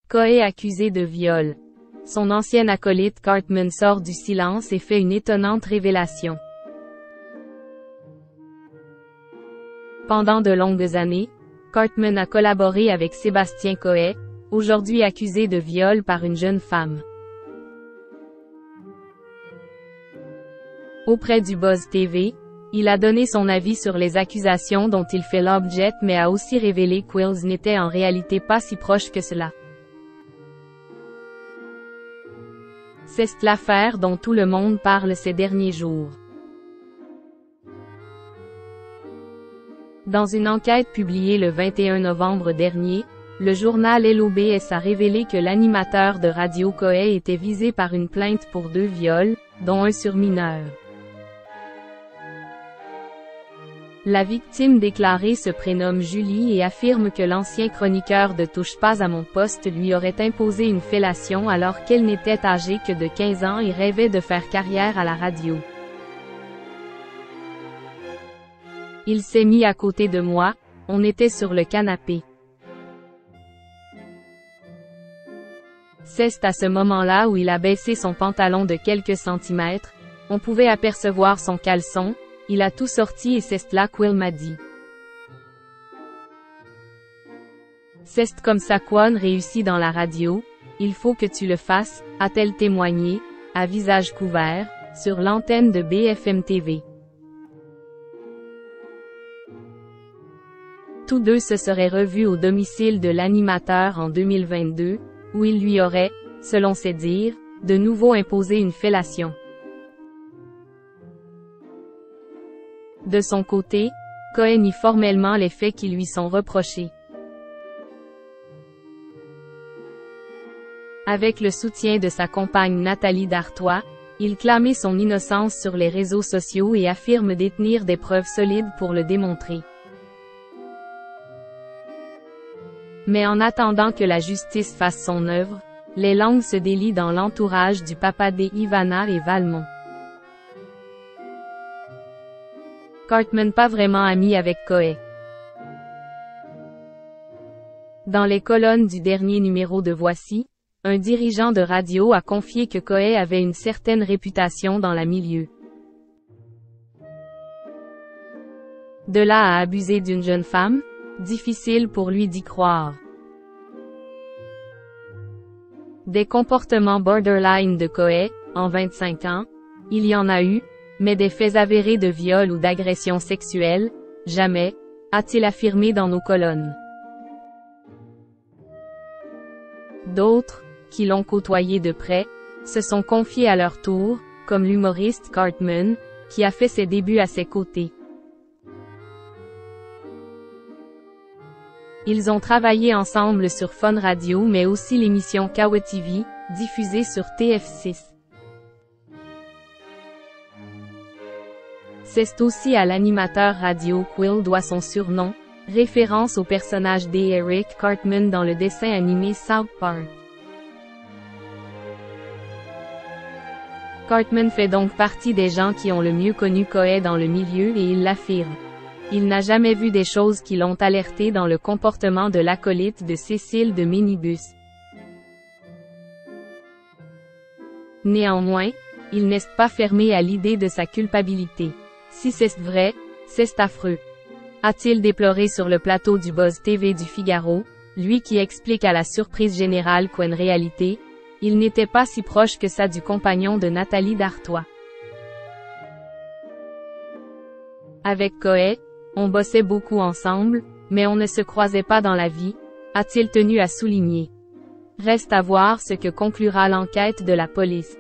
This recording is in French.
Coé accusé de viol. Son ancien acolyte Cartman sort du silence et fait une étonnante révélation. Pendant de longues années, Cartman a collaboré avec Sébastien Coé, aujourd'hui accusé de viol par une jeune femme. Auprès du Buzz TV, il a donné son avis sur les accusations dont il fait l'objet mais a aussi révélé qu'Wills n'était en réalité pas si proche que cela. C'est l'affaire dont tout le monde parle ces derniers jours. Dans une enquête publiée le 21 novembre dernier, le journal LOBS a révélé que l'animateur de radio Coé était visé par une plainte pour 2 viols, dont un sur mineur. La victime déclarée se prénomme Julie et affirme que l'ancien chroniqueur de Touche pas à mon poste lui aurait imposé une fellation alors qu'elle n'était âgée que de 15 ans et rêvait de faire carrière à la radio. Il s'est mis à côté de moi, on était sur le canapé. C'est à ce moment-là où il a baissé son pantalon de quelques centimètres, on pouvait apercevoir son caleçon, il a tout sorti et c'est là qu'Will m'a dit. C'est comme ça qu'On réussit dans la radio, il faut que tu le fasses, a-t-elle témoigné, à visage couvert, sur l'antenne de BFM TV. Tous deux se seraient revus au domicile de l'animateur en 2022, où il lui aurait, selon ses dires, de nouveau imposé une fellation. De son côté, Coé nie formellement les faits qui lui sont reprochés. Avec le soutien de sa compagne Nathalie Dartois, il clamait son innocence sur les réseaux sociaux et affirme détenir des preuves solides pour le démontrer. Mais en attendant que la justice fasse son œuvre, les langues se délient dans l'entourage du papa d'Ivana et Valmont. Cartman pas vraiment ami avec Coé. Dans les colonnes du dernier numéro de Voici, un dirigeant de radio a confié que Coé avait une certaine réputation dans le milieu. De là à abuser d'une jeune femme, difficile pour lui d'y croire. Des comportements borderline de Coé, en 25 ans, il y en a eu, mais des faits avérés de viol ou d'agression sexuelle, jamais, a-t-il affirmé dans nos colonnes. D'autres, qui l'ont côtoyé de près, se sont confiés à leur tour, comme l'humoriste Cartman, qui a fait ses débuts à ses côtés. Ils ont travaillé ensemble sur Fun Radio mais aussi l'émission Kawa TV, diffusée sur TF6. C'est aussi à l'animateur radio qu'Will doit son surnom, référence au personnage d'Eric Cartman dans le dessin animé South Park. Cartman fait donc partie des gens qui ont le mieux connu Coé dans le milieu et il l'affirme. Il n'a jamais vu des choses qui l'ont alerté dans le comportement de l'acolyte de Cécile de Minibus. Néanmoins, il n'est pas fermé à l'idée de sa culpabilité. Si c'est vrai, c'est affreux. A-t-il déploré sur le plateau du Buzz TV du Figaro, lui qui explique à la surprise générale qu'en réalité, il n'était pas si proche que ça du compagnon de Nathalie Dartois. Avec Coé, on bossait beaucoup ensemble, mais on ne se croisait pas dans la vie, a-t-il tenu à souligner. Reste à voir ce que conclura l'enquête de la police.